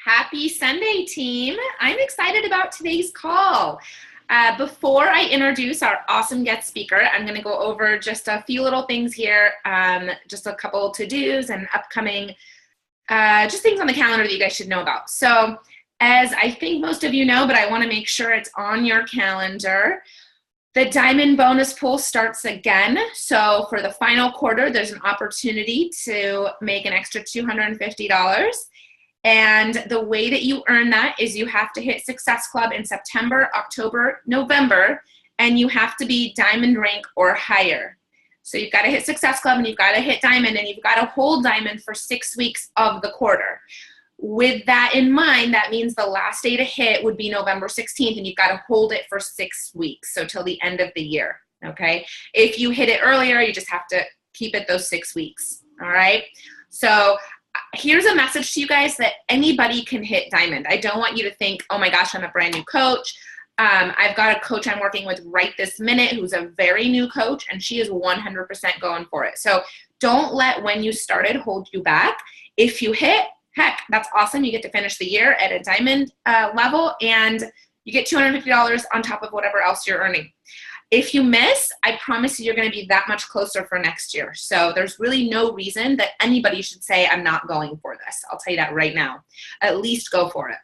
Happy Sunday, team. I'm excited about today's call. Before I introduce our awesome guest speaker, I'm going to go over just a few little things here, just a couple to-dos and upcoming just things on the calendar that you guys should know about. So as I think most of you know, but I want to make sure it's on your calendar, the Diamond Bonus Pool starts again. So for the final quarter, there's an opportunity to make an extra $250. And the way that you earn that is you have to hit Success Club in September, October, November, and you have to be Diamond rank or higher. So you've got to hit Success Club and you've got to hit Diamond and you've got to hold Diamond for 6 weeks of the quarter. With that in mind, that means the last day to hit would be November 16th and you've got to hold it for 6 weeks, so till the end of the year, okay? If you hit it earlier, you just have to keep it those 6 weeks, all right? So here's a message to you guys that anybody can hit Diamond. I don't want you to think, oh my gosh, I'm a brand new coach. I've got a coach I'm working with right this minute who's a very new coach, and she is 100% going for it. So don't let when you started hold you back. If you hit, heck, that's awesome. You get to finish the year at a Diamond level, and you get $250 on top of whatever else you're earning. If you miss, I promise you're going to be that much closer for next year. So there's really no reason that anybody should say, I'm not going for this. I'll tell you that right now. At least go for it.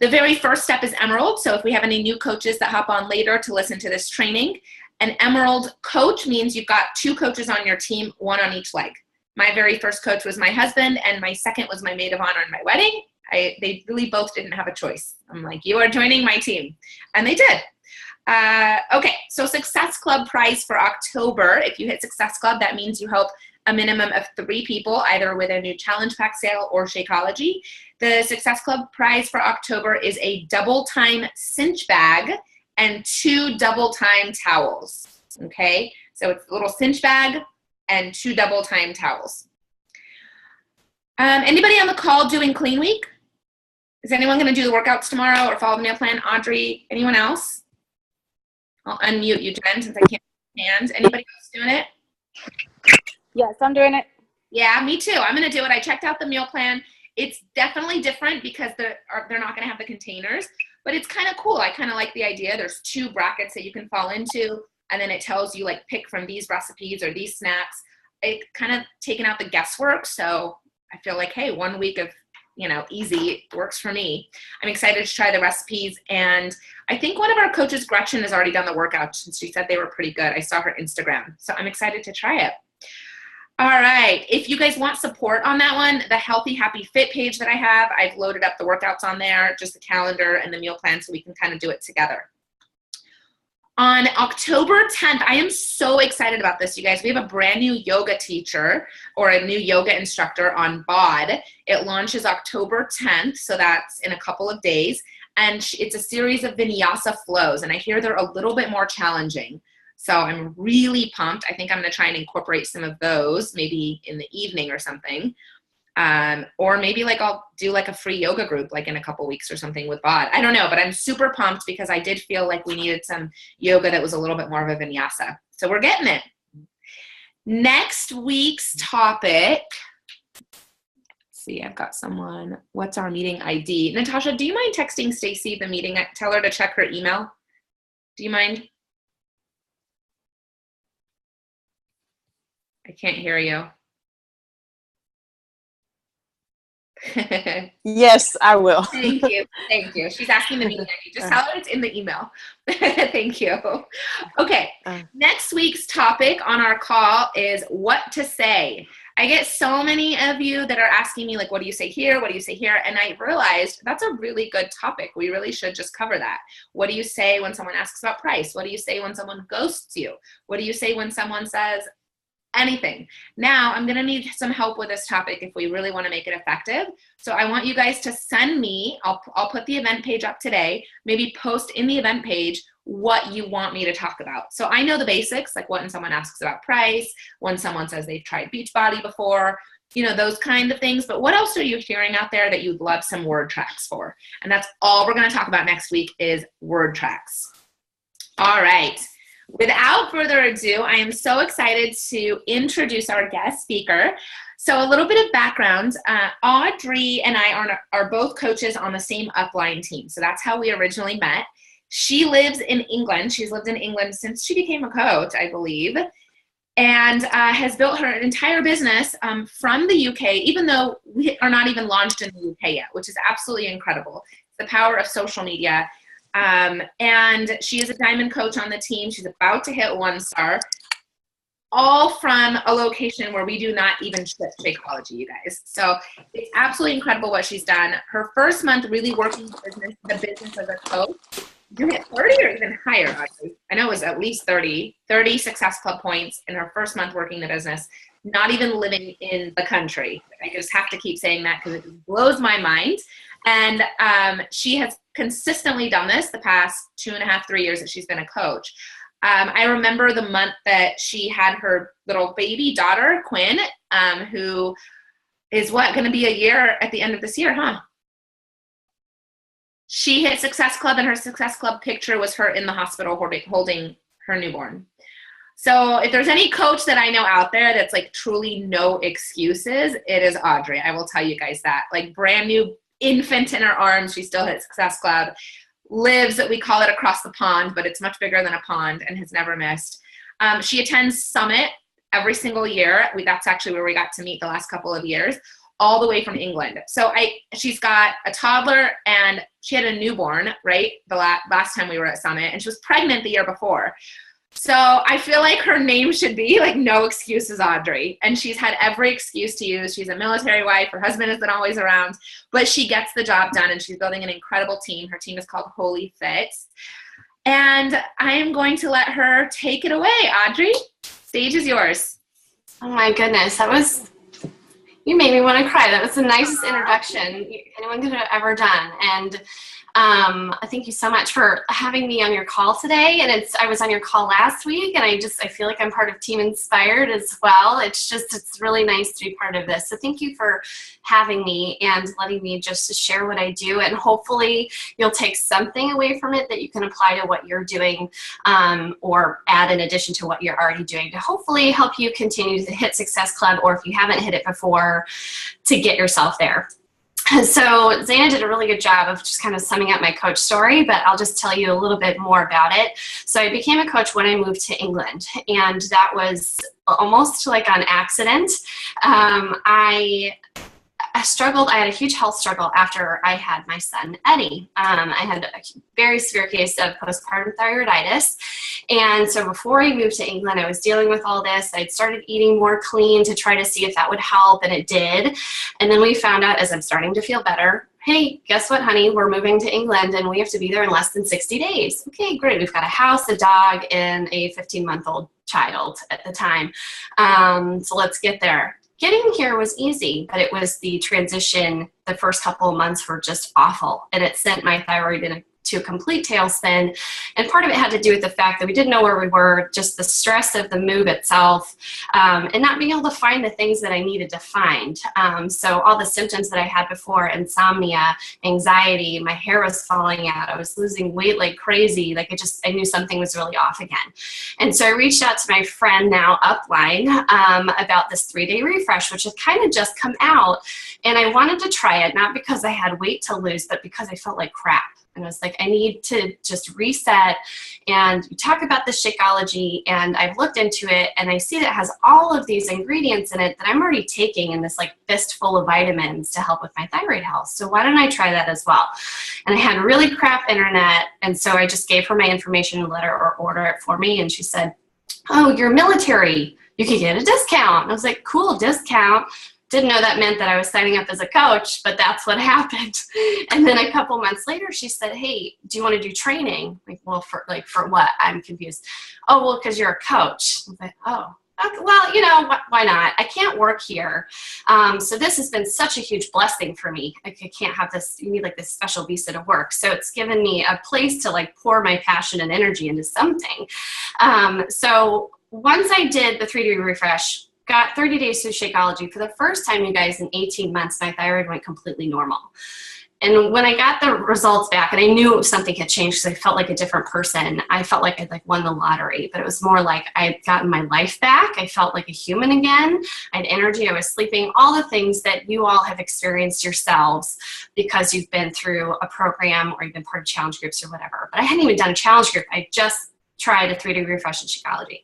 The very first step is Emerald. So if we have any new coaches that hop on later to listen to this training, an Emerald coach means you've got 2 coaches on your team, 1 on each leg. My very first coach was my husband, and my second was my maid of honor in my wedding. They really both didn't have a choice. I'm like, you are joining my team. And they did. Okay, so Success Club prize for October. If you hit Success Club, that means you help a minimum of 3 people, either with a new challenge pack sale or Shakeology. The Success Club prize for October is a double time cinch bag and 2 double time towels. Okay, so it's a little cinch bag and 2 double time towels. Anybody on the call doing Clean Week? Is anyone going to do the workouts tomorrow or follow the meal plan? Audrey, anyone else? I'll unmute you, Jen, since I can't see hands. Anybody else doing it? Yes, I'm doing it. Yeah, me too. I'm going to do it. I checked out the meal plan. It's definitely different because they're not going to have the containers, but it's kind of cool. I kind of like the idea. There's 2 brackets that you can fall into, and then it tells you, like, pick from these recipes or these snacks. It kind of taken out the guesswork, so I feel like, hey, 1 week of easy works for me. I'm excited to try the recipes, and I think one of our coaches, Gretchen, has already done the workouts, and she said they were pretty good. I saw her Instagram, so I'm excited to try it. All right, if you guys want support on that one, the Healthy Happy Fit page that I have, I've loaded up the workouts on there, just the calendar and the meal plan, so we can kind of do it together. On October 10th, I am so excited about this, you guys. We have a brand new yoga teacher or a new yoga instructor on BOD. It launches October 10th, so that's in a couple of days. And it's a series of vinyasa flows, and I hear they're a little bit more challenging. So I'm really pumped. I think I'm going to try and incorporate some of those, maybe in the evening or something. Or maybe I'll do a free yoga group in a couple weeks or something with BOD. I don't know, but I'm super pumped because I did feel like we needed some yoga that was a little bit more of a vinyasa. So we're getting it. Next week's topic. Let's see, I've got someone. What's our meeting ID? Natasha, do you mind texting Stacy the meeting? Tell her to check her email. Do you mind? I can't hear you. Yes, I will. Thank you. Thank you. She's asking the meeting ID. Just tell her it's in the email. Thank you. Okay. Next week's topic on our call is what to say. I get so many of you that are asking me, what do you say here? What do you say here? And I realized that's a really good topic. We really should just cover that. What do you say when someone asks about price? What do you say when someone ghosts you? What do you say when someone says anything? Now, I'm going to need some help with this topic if we really want to make it effective. So I want you guys to send me, I'll put the event page up today, maybe post in the event page what you want me to talk about. So I know the basics, like when someone asks about price, when someone says they've tried Beachbody before, those kind of things. But what else are you hearing out there that you'd love some word tracks for? And that's all we're going to talk about next week is word tracks. All right. Without further ado, I am so excited to introduce our guest speaker. So a little bit of background, Audrey and I are both coaches on the same upline team. So that's how we originally met. She lives in England. She's lived in England since she became a coach, I believe, and has built her entire business from the UK, even though we are not even launched in the UK yet, which is absolutely incredible. It's the power of social media. And she is a diamond coach on the team. She's about to hit 1 star. All from a location where we do not even ship Shakeology, you guys. So it's absolutely incredible what she's done. Her first month really working the business as a coach. You hit 30 or even higher, Audrey. I know it was at least 30 Success Club points in her first month working the business, not even living in the country. I just have to keep saying that because it blows my mind. And she has consistently done this the past 2.5, 3 years that she's been a coach. I remember the month that she had her little baby daughter, Quinn, who is going to be a year at the end of this year, huh? She hit Success Club, and her Success Club picture was her in the hospital holding her newborn. So if there's any coach that I know out there that's like truly no excuses, it is Audrey. I will tell you guys that. Like brand new infant in her arms, she still hit Success Club. Lives, we call it across the pond, but it's much bigger than a pond and has never missed. She attends Summit every single year. That's actually where we got to meet the last couple of years, all the way from England. So she's got a toddler and she had a newborn, right? The last time we were at Summit, and she was pregnant the year before. So I feel like her name should be like no excuses, Audrey. And she's had every excuse to use. She's a military wife. Her husband isn't always around, but she gets the job done, and she's building an incredible team. Her team is called HolyFit. And I am going to let her take it away. Audrey, stage is yours. Oh my goodness. You made me want to cry. That was the nicest introduction anyone could have ever done. And thank you so much for having me on your call today. And I was on your call last week, and I feel like I'm part of Team Inspired as well. It's really nice to be part of this. So thank you for having me and letting me just share what I do. And hopefully you'll take something away from it that you can apply to what you're doing, or add in addition to what you're already doing to hopefully help you continue to hit Success Club, or if you haven't hit it before, to get yourself there. So Zaina did a really good job of just kind of summing up my coach story, but I'll just tell you a little bit more about it. So I became a coach when I moved to England, and that was almost like on accident. I struggled. I had a huge health struggle after I had my son, Eddie. I had a very severe case of postpartum thyroiditis. And so before I moved to England, I was dealing with all this. I'd started eating more clean to try to see if that would help, and it did. And then we found out, as I'm starting to feel better, hey, guess what, honey? We're moving to England, and we have to be there in less than 60 days. Okay, great. We've got a house, a dog, and a 15-month-old child at the time. So let's get there. Getting here was easy, but it was the transition. The first couple of months were just awful, and it sent my thyroid into a complete tailspin. And part of it had to do with the fact that we didn't know where we were, just the stress of the move itself, and not being able to find the things that I needed to find. So all the symptoms that I had before, insomnia, anxiety, my hair was falling out, I was losing weight like crazy, I knew something was really off again. And so I reached out to my friend now upline about this 3-day refresh, which had kind of just come out, and I wanted to try it, not because I had weight to lose, but because I felt like crap. And I was like, I need to just reset. And you talk about the Shakeology, and I've looked into it, and I see that it has all of these ingredients in it that I'm already taking in this like fistful of vitamins to help with my thyroid health. So why don't I try that as well? And I had really crap internet, and so I just gave her my information and let her order it for me. And she said, oh, you're military, you could get a discount. And I was like, cool, discount. Didn't know that meant that I was signing up as a coach, but that's what happened. And then a couple months later, she said, hey, do you want to do training? Like, well, for what? I'm confused. Oh, well, because you're a coach. I was like, oh, okay, well, why not? I can't work here. So this has been such a huge blessing for me. I can't have this, you need like this special visa to work. So it's given me a place to like pour my passion and energy into something. So once I did the 3-day refresh, got 30 days to Shakeology. For the first time, you guys, in 18 months, my thyroid went completely normal. And when I got the results back, and I knew something had changed because I felt like a different person, I felt like I'd like won the lottery, but it was more like I'd gotten my life back. I felt like a human again. I had energy. I was sleeping, all the things that you all have experienced yourselves because you've been through a program or you've been part of challenge groups or whatever. But I hadn't even done a challenge group. I just tried a 3-day refresh in Shakeology.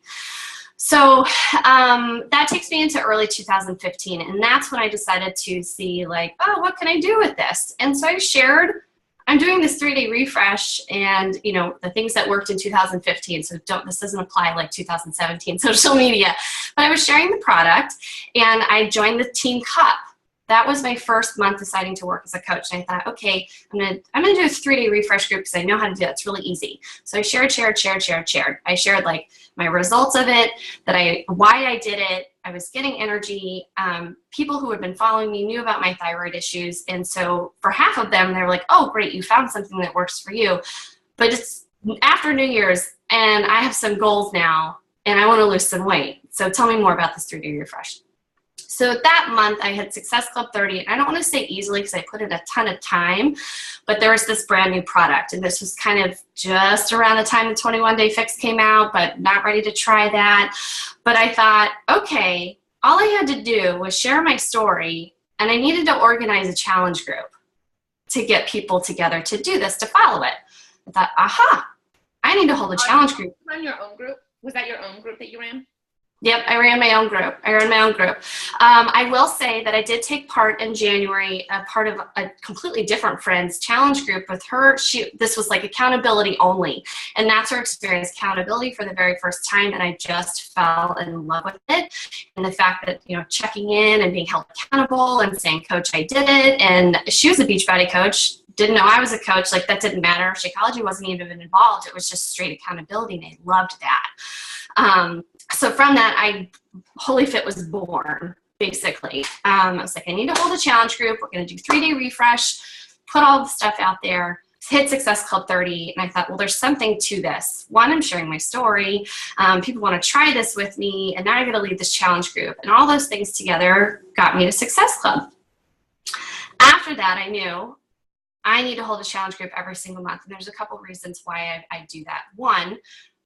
So that takes me into early 2015, and that's when I decided to see like, oh, what can I do with this? And so I shared, I'm doing this 3-day refresh and, you know, the things that worked in 2015. So this doesn't apply like 2017 social media, but I was sharing the product and I joined the Team Cup. That was my first month deciding to work as a coach. And I thought, okay, I'm gonna do a 3-day refresh group because I know how to do it. It's really easy. So I shared. I shared like my results of it, why I did it. I was getting energy. People who had been following me knew about my thyroid issues. And so for half of them, they were like, oh, great, you found something that works for you. But it's after New Year's and I have some goals now and I want to lose some weight. So tell me more about this 3-day refresh. So that month I had Success Club 30, and I don't want to say easily because I put in a ton of time, but there was this brand new product, and this was kind of just around the time the 21-day fix came out, but not ready to try that. But I thought, okay, all I had to do was share my story, and I needed to organize a challenge group to get people together to do this, to follow it. I thought, aha, I need to hold a challenge group. Run your own group? Was that your own group that you ran? Yep, I ran my own group. I will say that I did take part in January, a part of a completely different friend's challenge group with her. This was like accountability only. And that's her experience, accountability for the very first time. And I just fell in love with it. And the fact that, you know, checking in and being held accountable and saying, Coach, I did it. And she was a Beachbody coach. Didn't know I was a coach. Like that didn't matter. Shakeology wasn't even involved. It was just straight accountability. And I loved that. So from that, HolyFit was born, basically. I was like, I need to hold a challenge group. We're going to do 3-day refresh, put all the stuff out there, hit Success Club 30. And I thought, well, there's something to this. One, I'm sharing my story. People want to try this with me. And now I got to lead this challenge group. And all those things together got me to Success Club. After that, I knew I need to hold a challenge group every single month. And there's a couple reasons why I do that. One,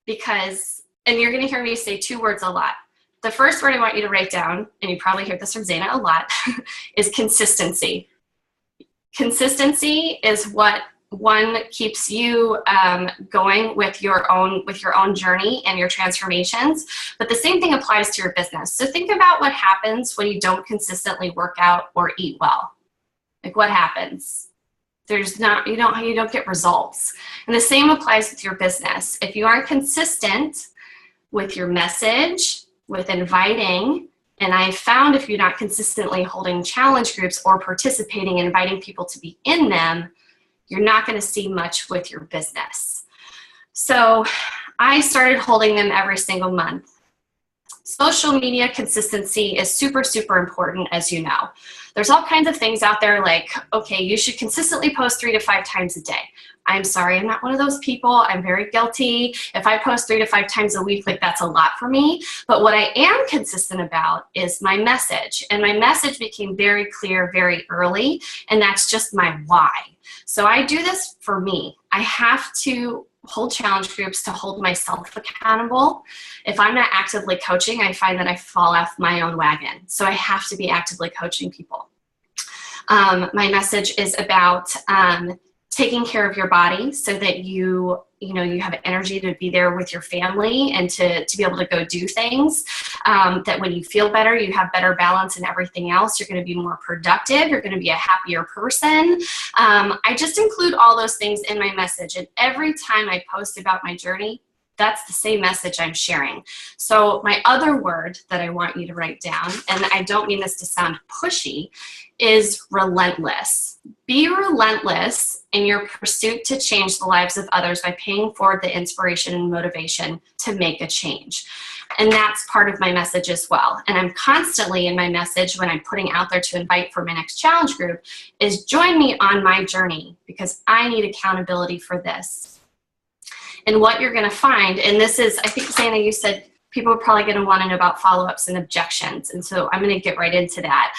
because, and you're going to hear me say 2 words a lot. The first word I want you to write down, and you probably hear this from Zaina a lot, is consistency. Consistency is what keeps you going with your own journey and your transformations. But the same thing applies to your business. So think about what happens when you don't consistently work out or eat well. Like what happens? You don't get results. And the same applies with your business. If you aren't consistent with your message, with inviting, and I found if you're not consistently holding challenge groups or participating and inviting people to be in them, you're not going to see much with your business. So I started holding them every single month. Social media consistency is super, super important, as you know. There's all kinds of things out there like, okay, you should consistently post 3 to 5 times a day. I'm sorry, I'm not one of those people. I'm very guilty. If I post 3 to 5 times a week, like that's a lot for me. But what I am consistent about is my message. And my message became very clear very early, and that's just my why. So I do this for me. I have to hold challenge groups to hold myself accountable. If I'm not actively coaching, I find that I fall off my own wagon. So I have to be actively coaching people. My message is about taking care of your body so that you have energy to be there with your family and to be able to go do things. That when you feel better, you have better balance and everything else. You're going to be more productive. You're going to be a happier person. I just include all those things in my message. And every time I post about my journey, that's the same message I'm sharing. So my other word that I want you to write down, and I don't mean this to sound pushy, is relentless. Be relentless in your pursuit to change the lives of others by paying forward the inspiration and motivation to make a change. And that's part of my message as well. And I'm constantly in my message when I'm putting out there to invite for my next challenge group is join me on my journey because I need accountability for this. And what you're going to find, and this is, I think, Zaina, you said people are probably going to want to know about follow-ups and objections. And so I'm going to get right into that.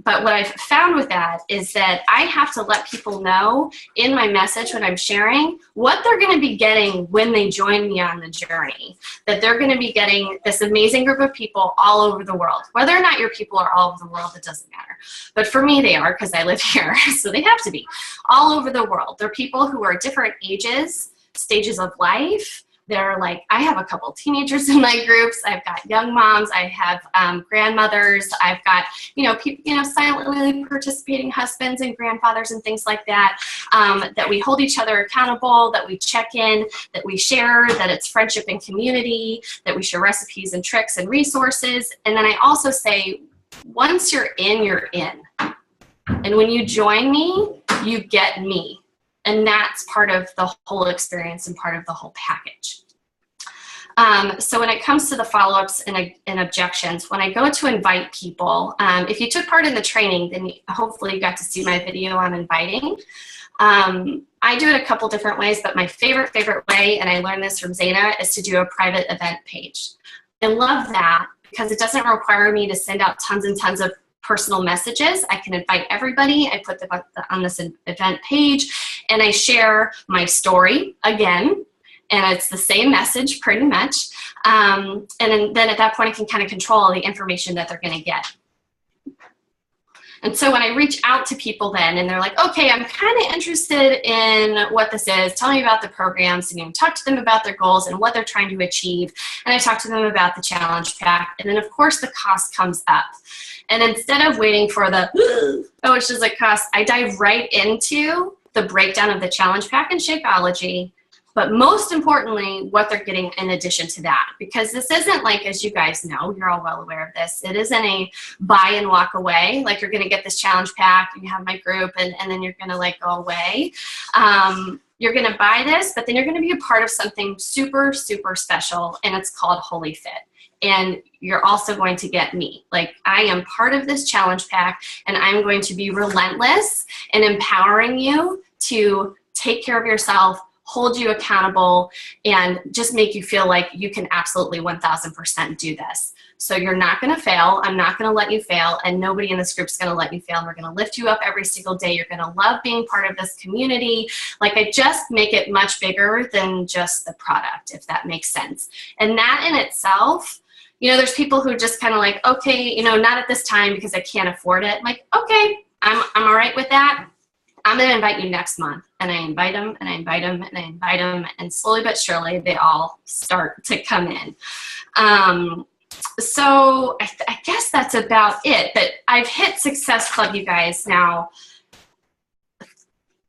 But what I've found with that is that I have to let people know in my message when I'm sharing what they're going to be getting when they join me on the journey. That they're going to be getting this amazing group of people all over the world. Whether or not your people are all over the world, it doesn't matter. But for me, they are, because I live here. So they have to be all over the world. They're people who are different ages, stages of life. They're like, I have a couple teenagers in my groups. I've got young moms. I have grandmothers. I've got, people, silently participating husbands and grandfathers and things like that, that we hold each other accountable, that we check in, that we share, that it's friendship and community, that we share recipes and tricks and resources. And then I also say, once you're in, you're in. And when you join me, you get me. And that's part of the whole experience and part of the whole package. So when it comes to the follow-ups and objections, when I go to invite people, if you took part in the training, then hopefully you got to see my video on inviting. I do it a couple different ways, but my favorite way, and I learned this from Zaina, is to do a private event page. I love that because it doesn't require me to send out tons and tons of personal messages. I can invite everybody. I put them on this event page, and I share my story again, and it's the same message pretty much. And then at that point, I can kind of control the information that they're going to get. And so when I reach out to people then, and they're like, okay, I'm kind of interested in what this is. Tell me about the programs, and talk to them about their goals and what they're trying to achieve. And I talk to them about the challenge pack. And then of course the cost comes up. And instead of waiting for the, oh, it's just like cost, I dive right into the breakdown of the challenge pack and Shakeology, but most importantly, what they're getting in addition to that. Because this isn't like, as you guys know, you're all well aware of this, it isn't a buy and walk away, like you're gonna get this challenge pack and you have my group and then you're gonna like go away. You're gonna buy this, but then you're gonna be a part of something super, super special, and it's called HolyFit. And you're also going to get me. Like, I am part of this challenge pack, and I'm going to be relentless in empowering you to take care of yourself, hold you accountable, and just make you feel like you can absolutely 1000% do this. So you're not going to fail. I'm not going to let you fail, and nobody in this group is going to let you fail. And we're going to lift you up every single day. You're going to love being part of this community. Like, I just make it much bigger than just the product, if that makes sense. And that in itself, there's people who just kind of like, okay, not at this time because I can't afford it. I'm like, okay, I'm all right with that. I'm going to invite you next month. And I invite them, and I invite them, and I invite them. And slowly but surely, they all start to come in. So I guess that's about it. But I've hit Success Club, you guys, now.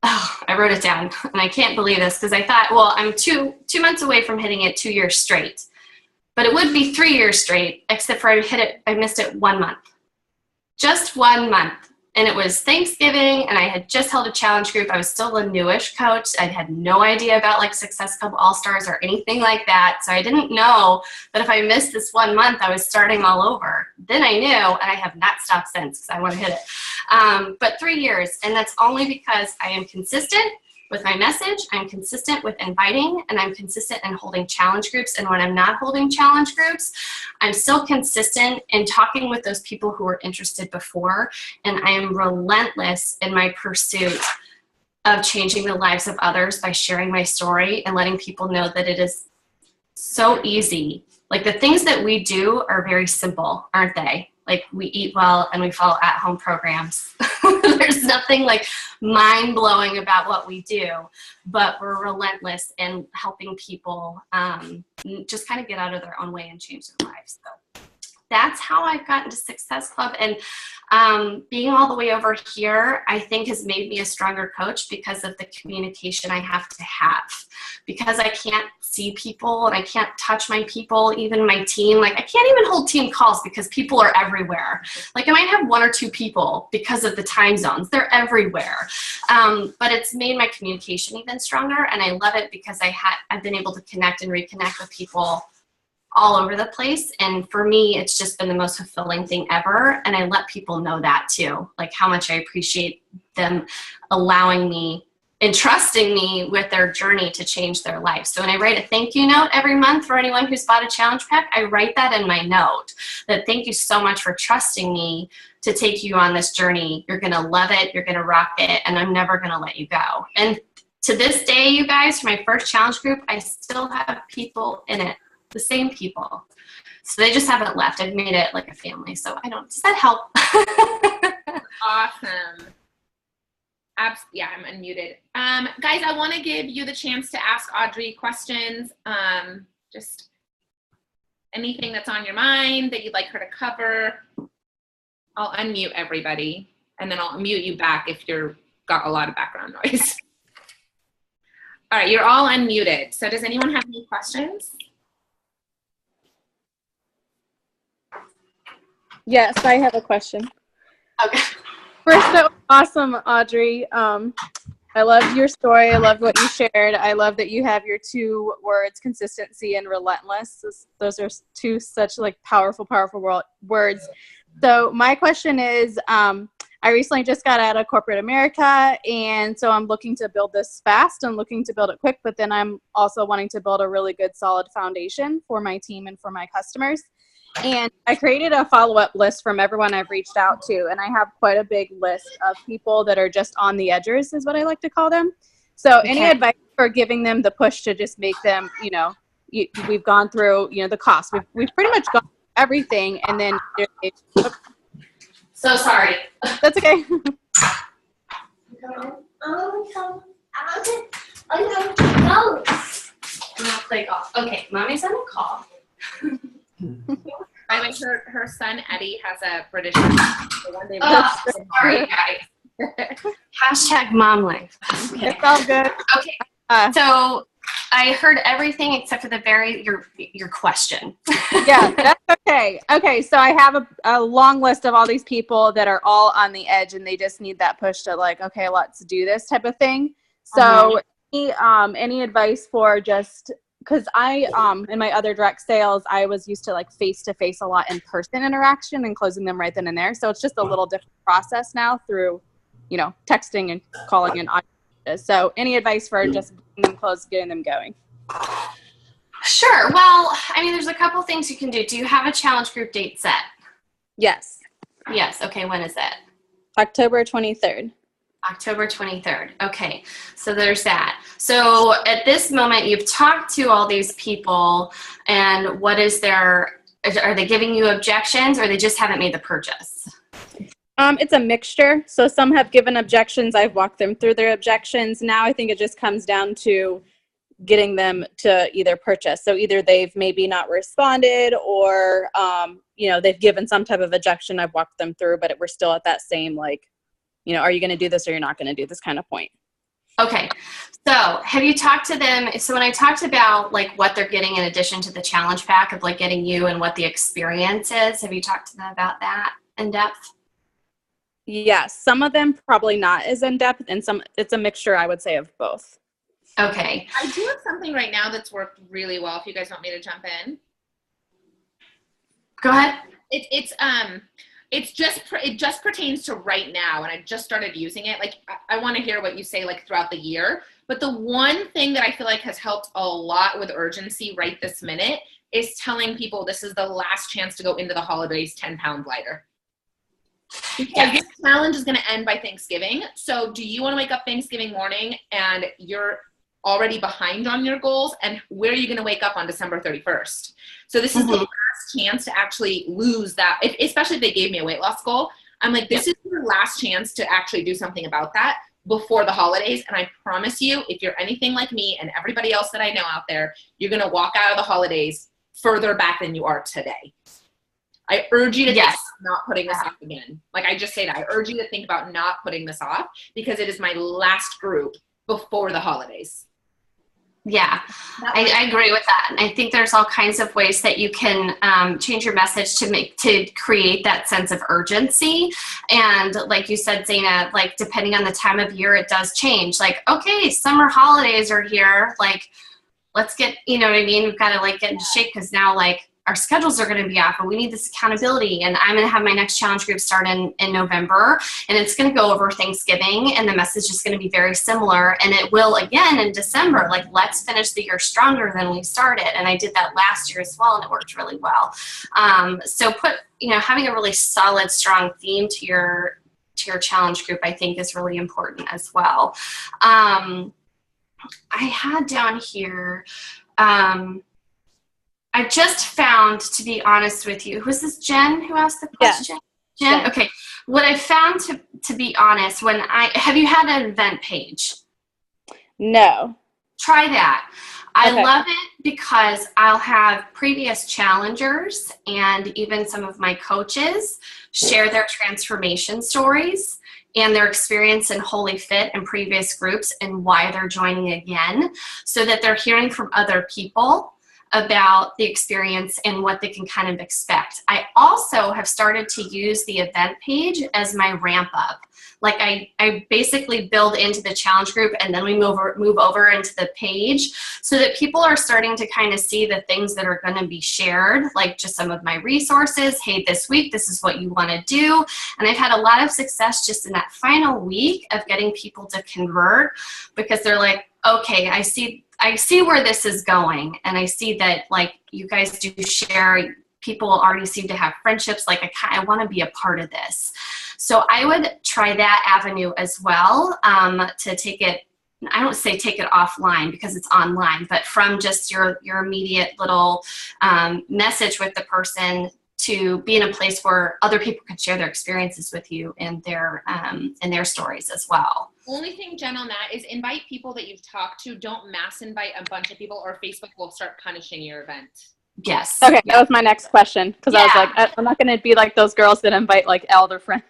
Oh, I wrote it down, and I can't believe this because I thought, well, I'm two months away from hitting it 2 years straight. But it would be 3 years straight, except for I missed it 1 month. Just 1 month. And it was Thanksgiving, and I had just held a challenge group. I was still a newish coach. I had no idea about like Success Club All-Stars or anything like that. So I didn't know that if I missed this 1 month, I was starting all over. Then I knew, and I have not stopped since because I want to hit it. But 3 years, and that's only because I am consistent with my message, I'm consistent with inviting, and I'm consistent in holding challenge groups. And when I'm not holding challenge groups, I'm still consistent in talking with those people who were interested before. And I am relentless in my pursuit of changing the lives of others by sharing my story and letting people know that it is so easy. Like, the things that we do are very simple, aren't they? Like, we eat well and we follow at-home programs. There's nothing like mind-blowing about what we do, but we're relentless in helping people just kind of get out of their own way and change their lives. So that's how I got into Success Club. And being all the way over here, I think, has made me a stronger coach because of the communication I have to have. Because I can't see people and I can't touch my people, even my team. Like, I can't even hold team calls because people are everywhere. Like, I might have 1 or 2 people because of the time zones. They're everywhere. But it's made my communication even stronger, and I love it because I've been able to connect and reconnect with people all over the place. And for me, it's just been the most fulfilling thing ever. And I let people know that too, like how much I appreciate them allowing me entrusting me with their journey to change their life. So when I write a thank you note every month for anyone who's bought a challenge pack, I write that in my note, that thank you so much for trusting me to take you on this journey. You're going to love it. You're going to rock it. And I'm never going to let you go. And to this day, you guys, for my first challenge group, I still have people in it, the same people. So they just haven't left. I've made it like a family. So I don't, does that help? Awesome. Yeah, I'm unmuted. Guys, I want to give you the chance to ask Audrey questions. Just anything that's on your mind that you'd like her to cover. I'll unmute everybody, and then I'll mute you back if you've got a lot of background noise. All right, you're all unmuted. So does anyone have any questions? Yes, I have a question. Okay. First, that was awesome, Audrey. I loved your story. I loved what you shared. I love that you have your 2 words, consistency and relentless. Those are 2 such like powerful words. So my question is, I recently just got out of corporate America, and so I'm looking to build this fast. I'm looking to build it quick, but then I'm also wanting to build a really good, solid foundation for my team and for my customers. And I created a follow-up list from everyone I've reached out to, and I have quite a big list of people that are just on the edges, is what I like to call them. So any advice for giving them the push to just make them, we've gone through, the cost. We've pretty much gone through everything, and then So sorry. That's okay. I'm gonna play golf. Okay, mommy's on a call. By the way, her son Eddie has a British accent. Sorry, guys. Hashtag mom life. Okay. It's all good. Okay. So I heard everything except for your question. Yeah, that's okay. Okay, so I have a long list of all these people that are all on the edge, and they just need that push to like, okay, let's do this type of thing. So any advice for just, because I, in my other direct sales, I was used to like face-to-face a lot in-person interaction and closing them right then and there. So it's just a little different process now through, texting and calling and audio. So any advice for just getting them closed, getting them going? Sure. Well, I mean, there's a couple things you can do. Do you have a challenge group date set? Yes. Yes. Okay. When is it? October 23rd. October 23rd. Okay. So there's that. So at this moment, you've talked to all these people, and what is are they giving you objections, or they just haven't made the purchase? It's a mixture. So some have given objections. I've walked them through their objections. Now I think it just comes down to getting them to either purchase. So either they've maybe not responded, or, they've given some type of objection. I've walked them through, but we're still at that same, like, are you going to do this or you're not going to do this kind of point? Okay. So have you talked to them? So when I talked about like what they're getting in addition to the challenge pack of like getting you and what the experience is, have you talked to them about that in depth? Yes. Some of them probably not as in depth, and it's a mixture, I would say, of both. Okay. I do have something right now that's worked really well. If you guys want me to jump in. Go ahead. It just pertains to right now, and I just started using it. Like, I want to hear what you say like throughout the year. But the one thing that I feel like has helped a lot with urgency right this minute is telling people this is the last chance to go into the holidays 10 pounds lighter. Because this challenge is going to end by Thanksgiving. So do you want to wake up Thanksgiving morning and you're already behind on your goals, and where are you going to wake up on December 31st? So this is the last chance to actually lose that, especially if they gave me a weight loss goal. I'm like, this is your last chance to actually do something about that before the holidays. And I promise you, if you're anything like me and everybody else that I know out there, you're going to walk out of the holidays further back than you are today. I urge you to think about not putting this off again. Like I just say that. I urge you to think about not putting this off, because it is my last group before the holidays. Yeah, I agree with that. And I think there's all kinds of ways that you can change your message to create that sense of urgency. And like you said, Zaina, like depending on the time of year, it does change. Like, okay, summer holidays are here. Like, let's get, you know what I mean? We've got to like get into shape, because now like our schedules are going to be off, but we need this accountability. And I'm going to have my next challenge group start in November, and it's going to go over Thanksgiving, and the message is going to be very similar. And it will again in December, like, let's finish the year stronger than we started. And I did that last year as well, and it worked really well. So having a really solid, strong theme to your challenge group, I think, is really important as well. I had down here, I just found, to be honest with you, was this Jen who asked the question? Yeah. Jen? Okay. What I found, to be honest, have you had an event page? No. Try that. I love it because I'll have previous challengers and even some of my coaches share their transformation stories and their experience in HolyFit and previous groups and why they're joining again, so that they're hearing from other people about the experience and what they can kind of expect. I also have started to use the event page as my ramp up. Like I basically build into the challenge group, and then we move over into the page, so that people are starting to kind of see the things that are going to be shared, like just some of my resources. Hey, this week, this is what you want to do. And I've had a lot of success just in that final week of getting people to convert, because they're like, okay, I see where this is going, and I see that, like, you guys do share. People already seem to have friendships. Like, I want to be a part of this. So I would try that avenue as well, to take it. I don't say take it offline because it's online, but from just your immediate little message with the person, to be in a place where other people can share their experiences with you and their stories as well. Only thing, Jen, on that is invite people that you've talked to. Don't mass invite a bunch of people, or Facebook will start punishing your event. Yes. Okay, that was my next question, because I was like, I'm not going to be like those girls that invite like elder friends.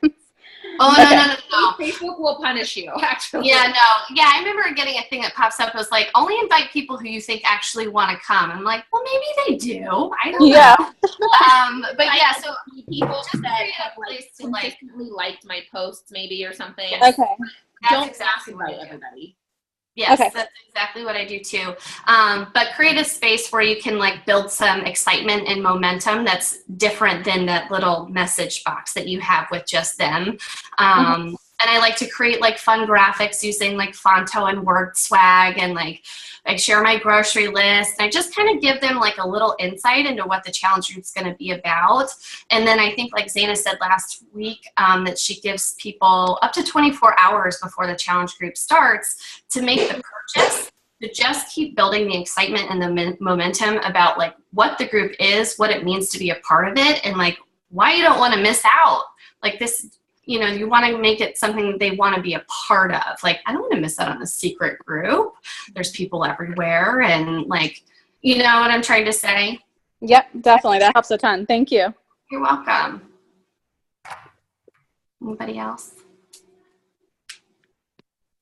Oh, no. Facebook will punish you, actually. Yeah, no. Yeah, I remember getting a thing that pops up. It was like, only invite people who you think actually want to come. I'm like, well, maybe they do. I don't know. But yeah, so people just that have consistently liked my posts, maybe, or something. Okay. Don't exactly invite everybody. Yes, That's exactly what I do too. But create a space where you can like build some excitement and momentum that's different than that little message box that you have with just them. And I like to create like fun graphics using like Fonto and Word Swag, and like I share my grocery list. I just kind of give them like a little insight into what the challenge group's going to be about. And then I think, like Zaina said last week, that she gives people up to 24 hours before the challenge group starts to make the purchase, to just keep building the excitement and the momentum about like what the group is, what it means to be a part of it, and like why you don't want to miss out. Like this, you want to make it something that they want to be a part of. Like, I don't want to miss out on the secret group. There's people everywhere, and like, you know what I'm trying to say? Yep, definitely. That helps a ton. Thank you. You're welcome. Anybody else?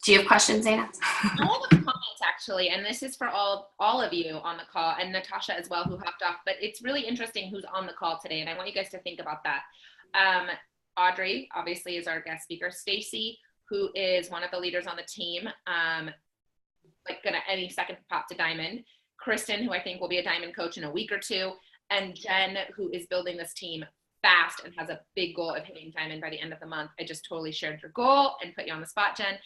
Do you have questions, Zaina? I have a comment, actually, and this is for all of you on the call, and Natasha as well, who hopped off. But it's really interesting who's on the call today, and I want you guys to think about that. Audrey, obviously, is our guest speaker. Stacy, who is one of the leaders on the team, like gonna any second pop to Diamond. Kristen, who I think will be a Diamond coach in a week or two. And Jen, who is building this team fast and has a big goal of hitting Diamond by the end of the month. I just totally shared your goal and put you on the spot, Jen.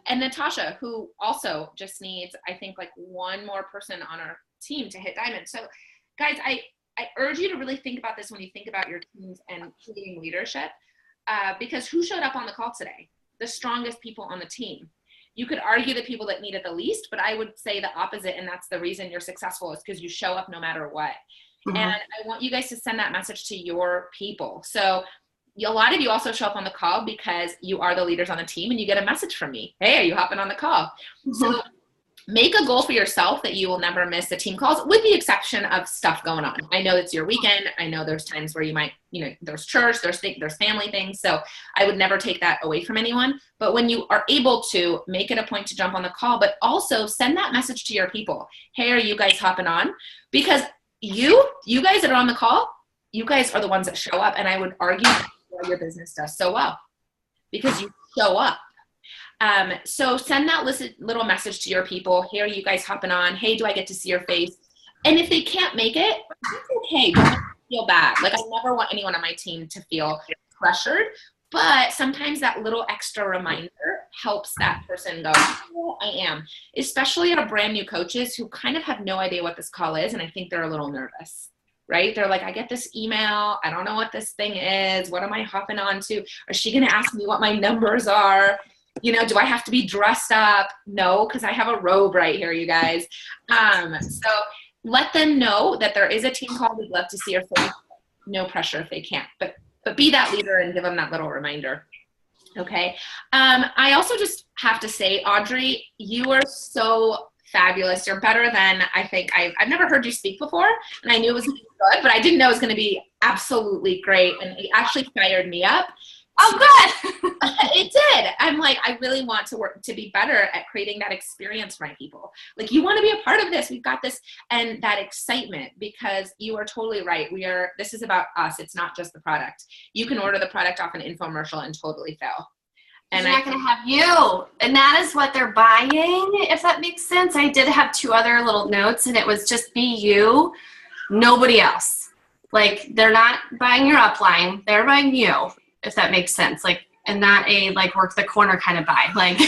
And Natasha, who also just needs, I think, like one more person on our team to hit Diamond. So guys, I urge you to really think about this when you think about your teams and creating leadership, because who showed up on the call today? The strongest people on the team. You could argue the people that need it the least, but I would say the opposite, and that's the reason you're successful, is because you show up no matter what. Mm-hmm. And I want you guys to send that message to your people. So a lot of you also show up on the call because you are the leaders on the team, and you get a message from me. Hey, are you hopping on the call? Mm-hmm. So make a goal for yourself that you will never miss the team calls, with the exception of stuff going on. I know it's your weekend. I know there's times where you might, there's church, there's family things. So I would never take that away from anyone. But when you are able to, make it a point to jump on the call, but also send that message to your people. Hey, are you guys hopping on? Because you guys that are on the call, you guys are the ones that show up. And I would argue that your business does so well because you show up. So send that little message to your people. Hey, are you guys hopping on? Hey, do I get to see your face? And if they can't make it, that's okay. Don't feel bad. Like, I never want anyone on my team to feel pressured, but sometimes that little extra reminder helps that person go, oh, I am. Especially our brand new coaches who kind of have no idea what this call is, and I think they're a little nervous, right? They're like, I get this email. I don't know what this thing is. What am I hopping on to? Is she going to ask me what my numbers are? You know, do I have to be dressed up? No, because I have a robe right here, you guys. So let them know that there is a team call. We'd love to see your face. No pressure if they can't, but be that leader and give them that little reminder. Okay. I also just have to say, Audrey, you are so fabulous. You're better than I think I've never heard you speak before, and I knew it was going to be good, but I didn't know it was going to be absolutely great. And it actually fired me up. Oh, good. It did. I'm like, I really want to work to be better at creating that experience for my people. Like, you want to be a part of this. We've got this, and that excitement, because you are totally right. This is about us. It's not just the product. You can order the product off an infomercial and totally fail. And they're not going to have you. And that is what they're buying, if that makes sense. I did have 2 other little notes, and it was just be you, nobody else. Like, they're not buying your upline. They're buying you, if that makes sense. Like, and not a, like, work the corner kind of buy. Like,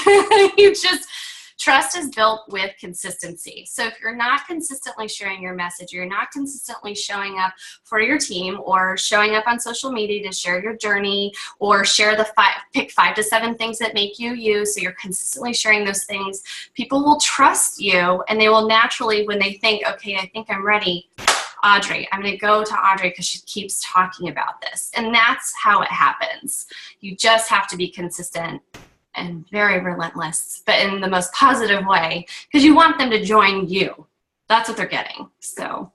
you just, trust is built with consistency. So if you're not consistently sharing your message, you're not consistently showing up for your team or showing up on social media to share your journey or share pick 5 to 7 things that make you you. So you're consistently sharing those things. People will trust you, and they will naturally, when they think, okay, I think I'm ready, Audrey, I'm going to go to Audrey because she keeps talking about this. And that's how it happens. You just have to be consistent and very relentless, but in the most positive way, because you want them to join you. That's what they're getting. So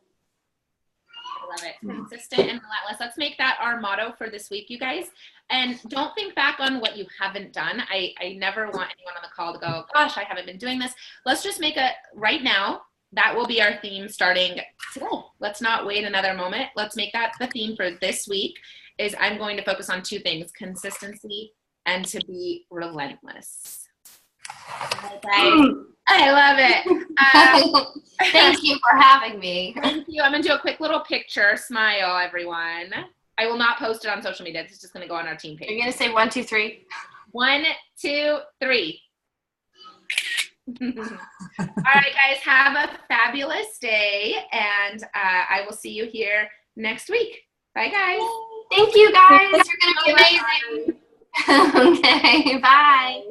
I love it. Consistent and relentless. Let's make that our motto for this week, you guys. And don't think back on what you haven't done. I never want anyone on the call to go, gosh, I haven't been doing this. Let's just make it right now. That will be our theme starting today. Let's not wait another moment. Let's make that the theme for this week. Is I'm going to focus on 2 things: consistency and to be relentless. Okay. I love it. Thank you for having me. Thank you. I'm going to do a quick little picture. Smile, everyone. I will not post it on social media. It's just going to go on our team page. You're going to say 1, 2, 3? 1, 2, 3. All right, guys. Have a fabulous day, and I will see you here next week. Bye, guys. Thank you, guys. You're going to be amazing. Okay, bye.